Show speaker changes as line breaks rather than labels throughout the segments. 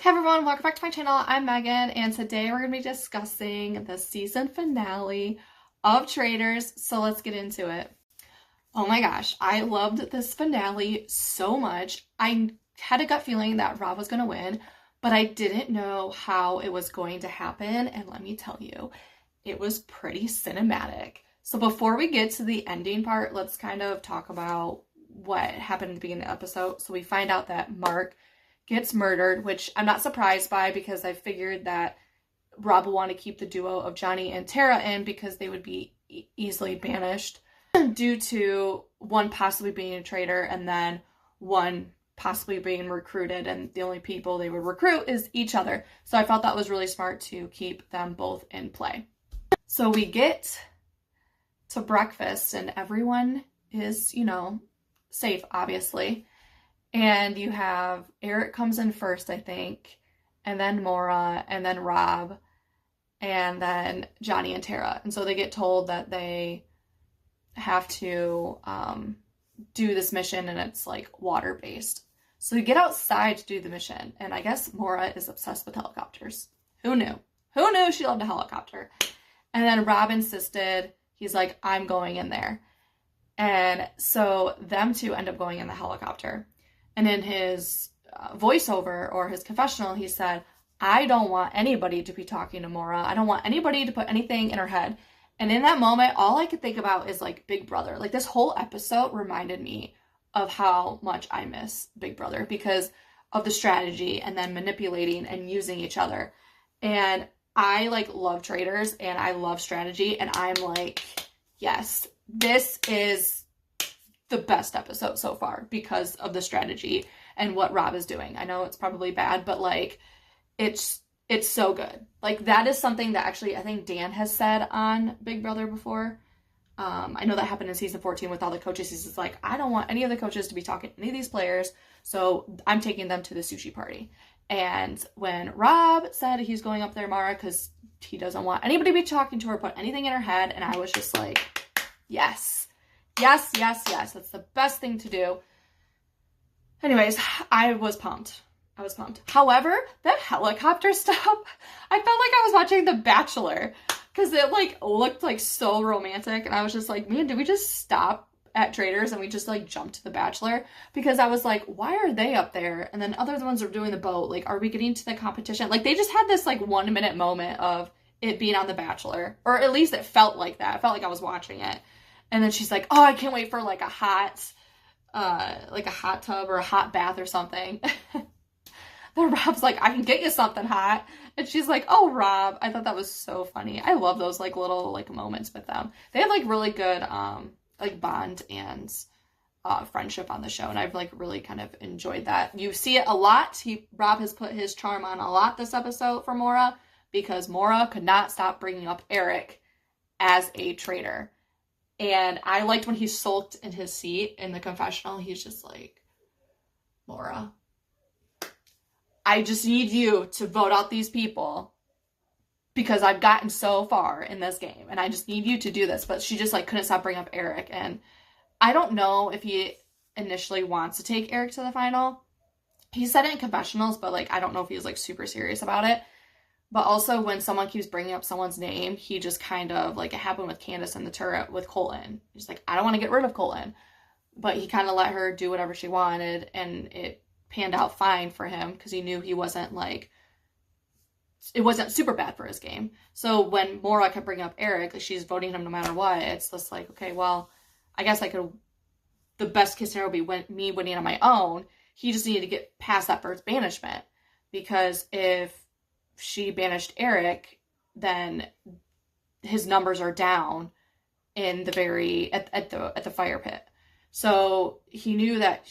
Hey everyone, welcome back to my channel. I'm Megan, and today we're going to be discussing the season finale of Traitors, so let's get into it. Oh my gosh, I loved this finale so much. I had a gut feeling that Rob was going to win, but I didn't know how it was going to happen, and let me tell you, it was pretty cinematic. So before we get to the ending part, let's kind of talk about what happened at the beginning of the episode. So we find out that Mark gets murdered, which I'm not surprised by because I figured that Rob will want to keep the duo of Johnny and Tara in because they would be easily banished due to one possibly being a traitor and then one possibly being recruited, and the only people they would recruit is each other. So I felt that was really smart to keep them both in play. So we get to breakfast and everyone is, safe, obviously. And you have Eric comes in first, I think, and then Maura, and then Rob, and then Johnny and Tara. And so they get told that they have to do this mission, and it's like water-based. So we get outside to do the mission, and I guess Maura is obsessed with helicopters. Who knew? Who knew she loved a helicopter? And then Rob insisted, he's like, I'm going in there. And so them two end up going in the helicopter. And in his voiceover or his confessional, he said, I don't want anybody to be talking to Maura. I don't want anybody to put anything in her head. And in that moment, all I could think about is like Big Brother. Like this whole episode reminded me of how much I miss Big Brother because of the strategy and then manipulating and using each other. And I love Traitors and I love strategy. And I'm like, yes, this is the best episode so far because of the strategy and what Rob is doing. I know it's probably bad, but it's so good. That is something that actually I think Dan has said on Big Brother before. I know that happened in season 14 with all the coaches. He's just like, I don't want any of the coaches to be talking to any of these players, so I'm taking them to the sushi party. And when Rob said he's going up there, Mara, because he doesn't want anybody to be talking to her, put anything in her head, and I was just like, yes. Yes, yes, yes. That's the best thing to do. Anyways, I was pumped. However, that helicopter stuff, I felt like I was watching The Bachelor because it looked so romantic. And I was just like, man, did we just stop at Traitors and we just jump to The Bachelor? Because I was like, why are they up there? And then other ones are doing the boat. Are we getting to the competition? They just had this 1 minute moment of it being on The Bachelor, or at least it felt like that. I felt like I was watching it. And then she's like, oh, I can't wait for a hot tub or a hot bath or something. Then Rob's like, I can get you something hot. And she's like, oh, Rob. I thought that was so funny. I love those little moments with them. They have really good bond and friendship on the show. And I've really kind of enjoyed that. You see it a lot. Rob has put his charm on a lot this episode for Maura because Maura could not stop bringing up Eric as a traitor. And I liked when he sulked in his seat in the confessional. He's just like, Maura, I just need you to vote out these people because I've gotten so far in this game and I just need you to do this. But she just couldn't stop bringing up Eric. And I don't know if he initially wants to take Eric to the final. He said it in confessionals, but I don't know if he's super serious about it. But also, when someone keeps bringing up someone's name, he just kind of, it happened with Candace in the turret with Colton. He's like, I don't want to get rid of Colton. But he kind of let her do whatever she wanted, and it panned out fine for him because he knew he wasn't, it wasn't super bad for his game. So when Maura kept bringing up Eric, she's voting him no matter what, it's just okay, well, I guess the best case scenario would be me winning on my own. He just needed to get past that first banishment. Because if she banished Eric, then his numbers are down in the at the fire pit. So he knew that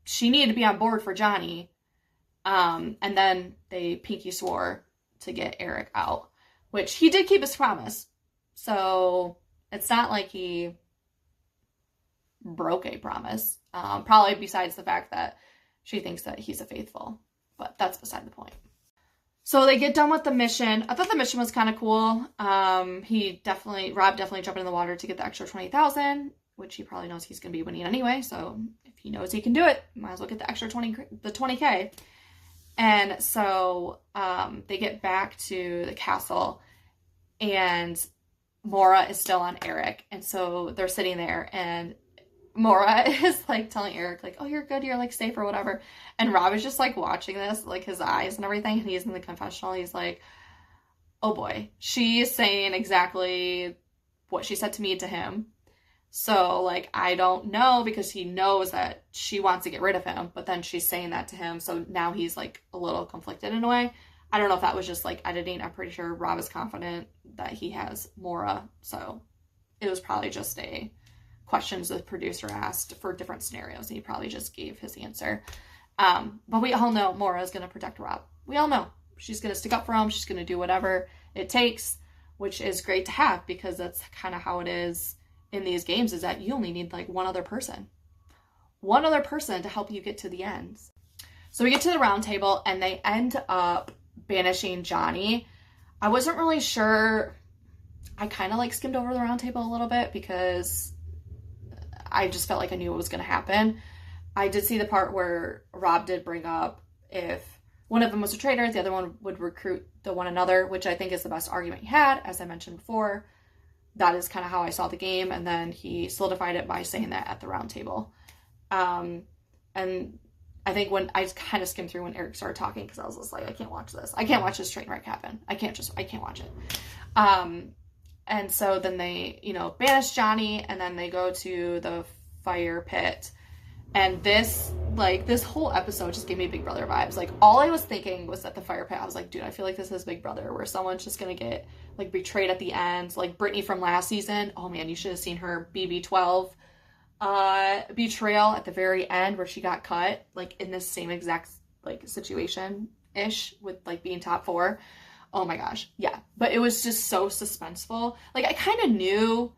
she needed to be on board for Johnny. And then they pinky swore to get Eric out, which he did keep his promise. So it's not like he broke a promise. Probably besides the fact that she thinks that he's a faithful, but that's beside the point. So they get done with the mission. I thought the mission was kind of cool. Rob definitely jumped in the water to get the extra 20,000, which he probably knows he's going to be winning anyway. So if he knows he can do it, might as well get the extra 20K. And so they get back to the castle, and Mora is still on Eric. And so they're sitting there, and Mora is like telling Eric, like, oh, you're good, you're like safe or whatever. And Rob is just like watching this, like his eyes and everything. And he's in the confessional. He's like, oh boy, she's saying exactly what she said to me to him. So, like, I don't know, because he knows that she wants to get rid of him, but then she's saying that to him. So now he's, like, a little conflicted in a way. I don't know if that was just, like, editing. I'm pretty sure Rob is confident that he has Mora. So it was probably just questions the producer asked for different scenarios, and he probably just gave his answer. But we all know Mora is going to protect Rob. We all know. She's going to stick up for him. She's going to do whatever it takes, which is great to have, because that's kind of how it is in these games, is that you only need like one other person to help you get to the end. So we get to the round table, and they end up banishing Johnny. I wasn't really sure. I kind of like skimmed over the round table a little bit, because I just felt like I knew what was going to happen. I did see the part where Rob did bring up if one of them was a traitor, the other one would recruit the one another, which I think is the best argument he had, as I mentioned before. That is kind of how I saw the game, and then he solidified it by saying that at the round table. And I think when I kind of skimmed through when Eric started talking, because I was just like, I can't watch this. I can't watch this train wreck happen. I can't watch it. And so then they, banish Johnny, and then they go to the fire pit. And this whole episode just gave me Big Brother vibes. Like, all I was thinking was at the fire pit, I was like, dude, I feel like this is Big Brother, where someone's just gonna get, like, betrayed at the end. Like, Brittany from last season. Oh, man, you should have seen her BB12 betrayal at the very end, where she got cut, like, in this same exact, like, situation-ish with, like, being top 4. Oh, my gosh. Yeah. But it was just so suspenseful. Like, I kind of knew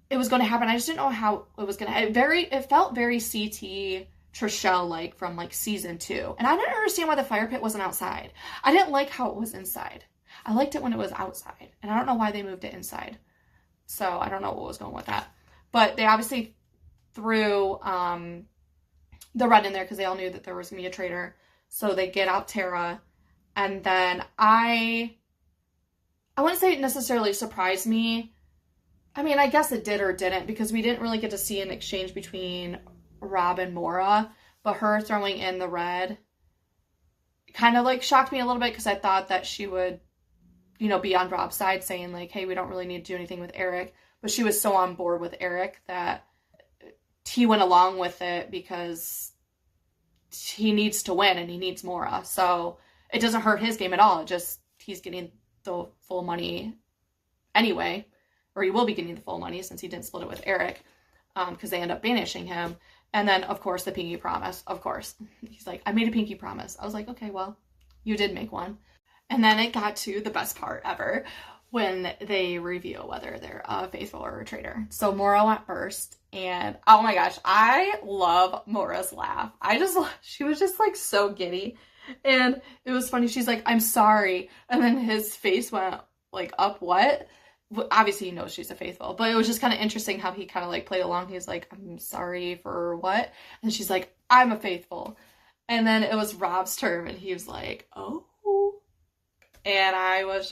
it was going to happen. I just didn't know how it was going to. It felt very CT Trishelle like from like season 2, and I didn't understand why the fire pit wasn't outside. I didn't like how it was inside. I liked it when it was outside, and I don't know why they moved it inside. So I don't know what was going with that. But they obviously threw the red in there because they all knew that there was gonna be a traitor. So they get out Tara, and then I wouldn't say it necessarily surprised me. I mean, I guess it did or didn't, because we didn't really get to see an exchange between Rob and Mora, but her throwing in the red kind of like shocked me a little bit, because I thought that she would, be on Rob's side, saying like, hey, we don't really need to do anything with Eric. But she was so on board with Eric that he went along with it, because he needs to win and he needs Mora. So it doesn't hurt his game at all. It just, he's getting the full money anyway. Or he will be getting the full money, since he didn't split it with Eric, because they end up banishing him. And then, of course, the pinky promise. Of course. He's like, I made a pinky promise. I was like, okay, well, you did make one. And then it got to the best part ever, when they reveal whether they're a faithful or a traitor. So Mora went first, and oh my gosh, I love Mora's laugh. She was just like so giddy. And it was funny. She's like, I'm sorry. And then his face went like up, what? Obviously he knows she's a faithful, but it was just kind of interesting how he kind of like played along. He's like, I'm sorry for what? And she's like, I'm a faithful. And then it was Rob's turn, and he was like, oh. And I was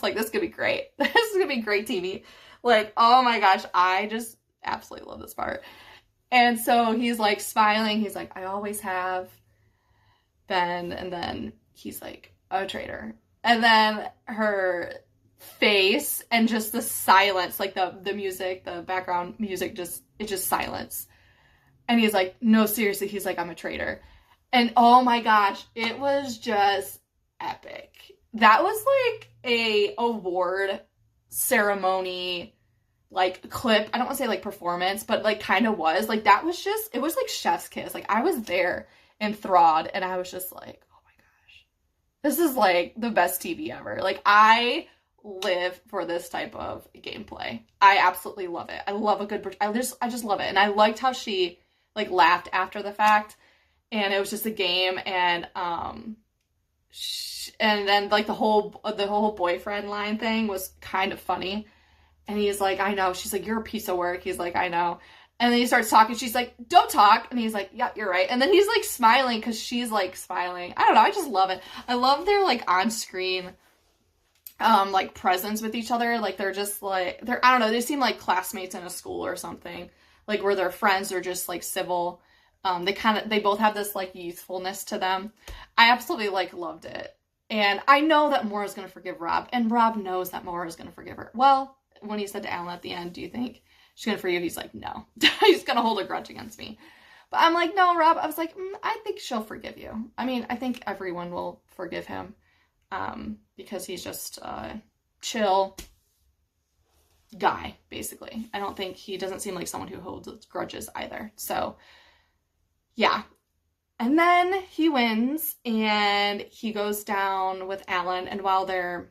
like, this is gonna be great. This is gonna be great TV. Like, oh my gosh, I just absolutely love this part. And so he's like smiling. He's like, I always have been. And then he's like, a traitor. And then her face and just the silence, like the music, the background music, it just silence. And he's like, no, seriously. He's like, I'm a traitor. And oh my gosh, it was just epic. That was like a award ceremony, like clip. I don't want to say like performance, but like kind of was. Like that was just, it was like chef's kiss. Like I was there enthralled, and I was just like, oh my gosh, this is like the best TV ever. Like I live for this type of gameplay. I absolutely love it. I love a good, I just love it. And I liked how she like laughed after the fact, and it was just a game, and then like the whole boyfriend line thing was kind of funny. And he's like, I know. She's like, you're a piece of work. He's like, I know. And then he starts talking. She's like, don't talk. And he's like, yeah, you're right. And then he's like smiling because she's like smiling. I don't know. I just love it. I love their like on screen like presence with each other. Like they're just like, I don't know, they seem like classmates in a school or something. Like where they're friends or just like civil. They both have this like youthfulness to them. I absolutely like loved it. And I know that Maura's going to forgive Rob. And Rob knows that Maura's going to forgive her. Well, when he said to Alan at the end, do you think she's going to forgive? He's like, no. He's going to hold a grudge against me. But I'm like, no, Rob. I was like, I think she'll forgive you. I mean, I think everyone will forgive him. Because he's just a chill guy, basically. I don't think he doesn't seem like someone who holds grudges either. So, yeah. And then he wins and he goes down with Alan. And while they're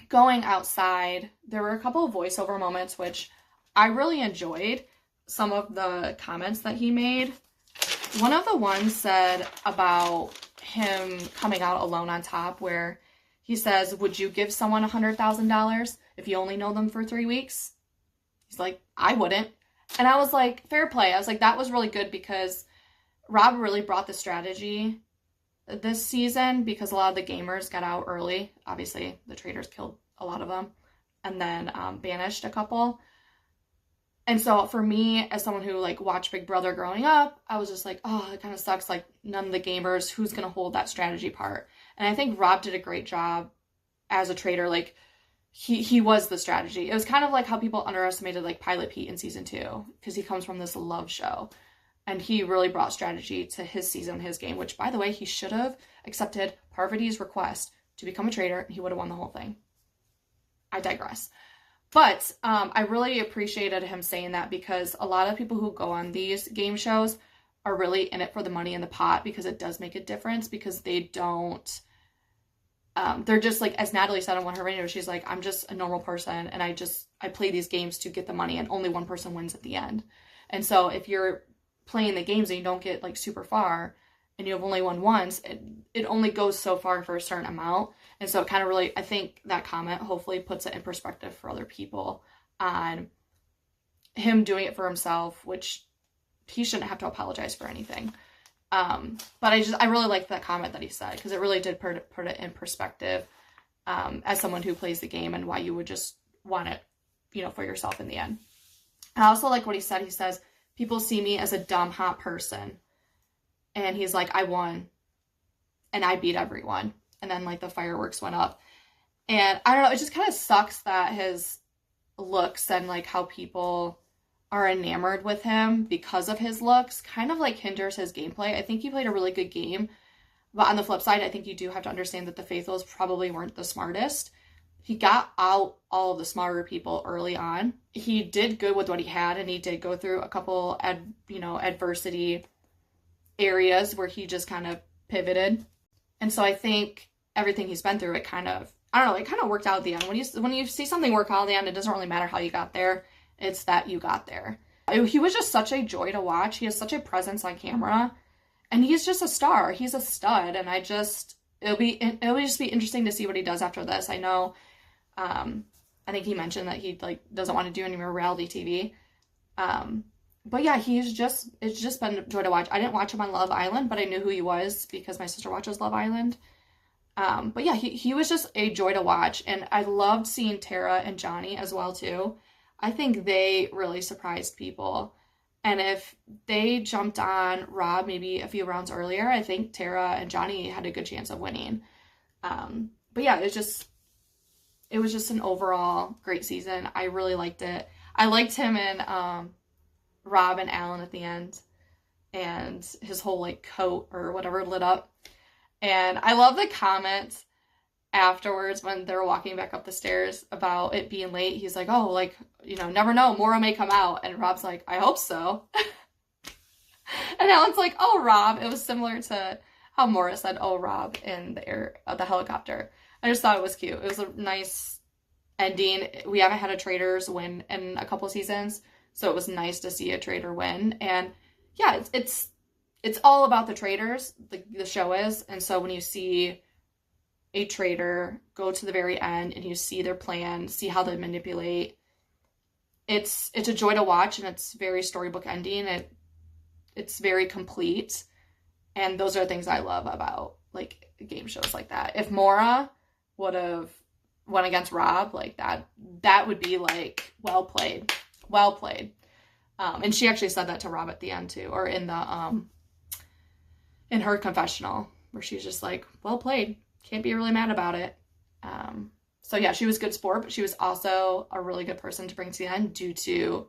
going outside, there were a couple of voiceover moments, which I really enjoyed. Some of the comments that he made. One of the ones said about him coming out alone on top, where he says, would you give someone $100,000 if you only know them for 3 weeks? He's like, I wouldn't. And I was like, fair play. I was like, that was really good because Rob really brought the strategy this season because a lot of the gamers got out early. Obviously, the Traitors killed a lot of them and then banished a couple. And so for me, as someone who like watched Big Brother growing up, I was just like, oh, it kind of sucks. Like none of the gamers, who's going to hold that strategy part? And I think Rob did a great job as a traitor. Like he was the strategy. It was kind of like how people underestimated like Pilot Pete in season 2 because he comes from this love show. And he really brought strategy to his season, his game, which by the way, he should have accepted Parvati's request to become a traitor and he would have won the whole thing. I digress. But I really appreciated him saying that because a lot of people who go on these game shows are really in it for the money in the pot because it does make a difference because they don't, they're just like, as Natalie said on one of her videos, she's like, I'm just a normal person and I play these games to get the money and only one person wins at the end. And so if you're playing the games and you don't get like super far and you have only won once, it only goes so far for a certain amount. And so it kind of really, I think that comment hopefully puts it in perspective for other people on him doing it for himself, which he shouldn't have to apologize for anything. But I really liked that comment that he said because it really did put it in perspective as someone who plays the game and why you would just want it, for yourself in the end. I also like what he said. He says, people see me as a dumb, hot person. And he's like, I won and I beat everyone. And then like the fireworks went up. And I don't know, it just kind of sucks that his looks and like how people are enamored with him because of his looks kind of like hinders his gameplay. I think he played a really good game. But on the flip side, I think you do have to understand that the Faithfuls probably weren't the smartest. He got out all of the smarter people early on. He did good with what he had, and he did go through a couple adversity areas where he just kind of pivoted. And so I think everything he's been through, it kind of worked out at the end. When you see something work out at the end, it doesn't really matter how you got there. It's that you got there. He was just such a joy to watch. He has such a presence on camera, and he's just a star. He's a stud, and it'll just be interesting to see what he does after this. I know, I think he mentioned that he like doesn't want to do any more reality TV. But yeah, it's just been a joy to watch. I didn't watch him on Love Island, but I knew who he was because my sister watches Love Island. But yeah, he was just a joy to watch. And I loved seeing Tara and Johnny as well, too. I think they really surprised people. And if they jumped on Rob maybe a few rounds earlier, I think Tara and Johnny had a good chance of winning. But yeah, it was just an overall great season. I really liked it. I liked him and Rob and Alan at the end, and his whole like coat or whatever lit up. And I love the comment afterwards when they're walking back up the stairs about it being late. He's like, oh, like, never know, Maura may come out. And Rob's like, I hope so. And Alan's like, oh, Rob. It was similar to how Maura said, oh, Rob, in the helicopter. I just thought it was cute. It was a nice ending. We haven't had a Traitors win in a couple seasons, so it was nice to see a traitor win. And yeah, it's all about the Traitors, the show is. And so when you see a traitor go to the very end and you see their plan, see how they manipulate, it's a joy to watch, and it's very storybook ending. It's very complete, and those are things I love about like game shows like that. If Mora would have went against Rob, like that would be like well played, well played. And she actually said that to Rob at the end too, or in the in her confessional, where she's just like, well played, can't be really mad about it. So yeah, she was a good sport, but she was also a really good person to bring to the end due to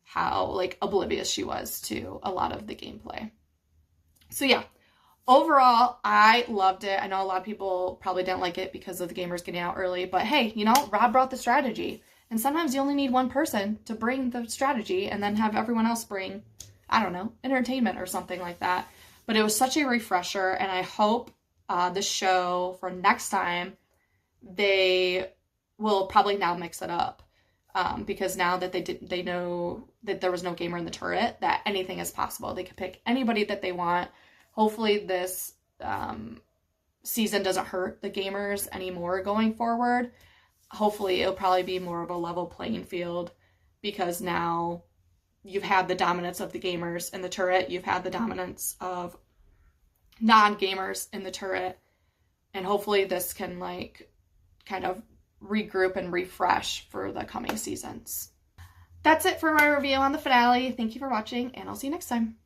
how like oblivious she was to a lot of the gameplay. So yeah, overall, I loved it. I know a lot of people probably didn't like it because of the gamers getting out early, but hey, you know, Rob brought the strategy. And sometimes you only need one person to bring the strategy and then have everyone else bring, I don't know, entertainment or something like that. But it was such a refresher, and I hope the show for next time, they will probably now mix it up. Because now that they know that there was no gamer in the turret, that anything is possible. They could pick anybody that they want. Hopefully this season doesn't hurt the gamers anymore going forward. Hopefully it'll probably be more of a level playing field, because now you've had the dominance of the gamers in the turret. You've had the dominance of non-gamers in the turret. And hopefully this can like kind of regroup and refresh for the coming seasons. That's it for my review on the finale. Thank you for watching, and I'll see you next time.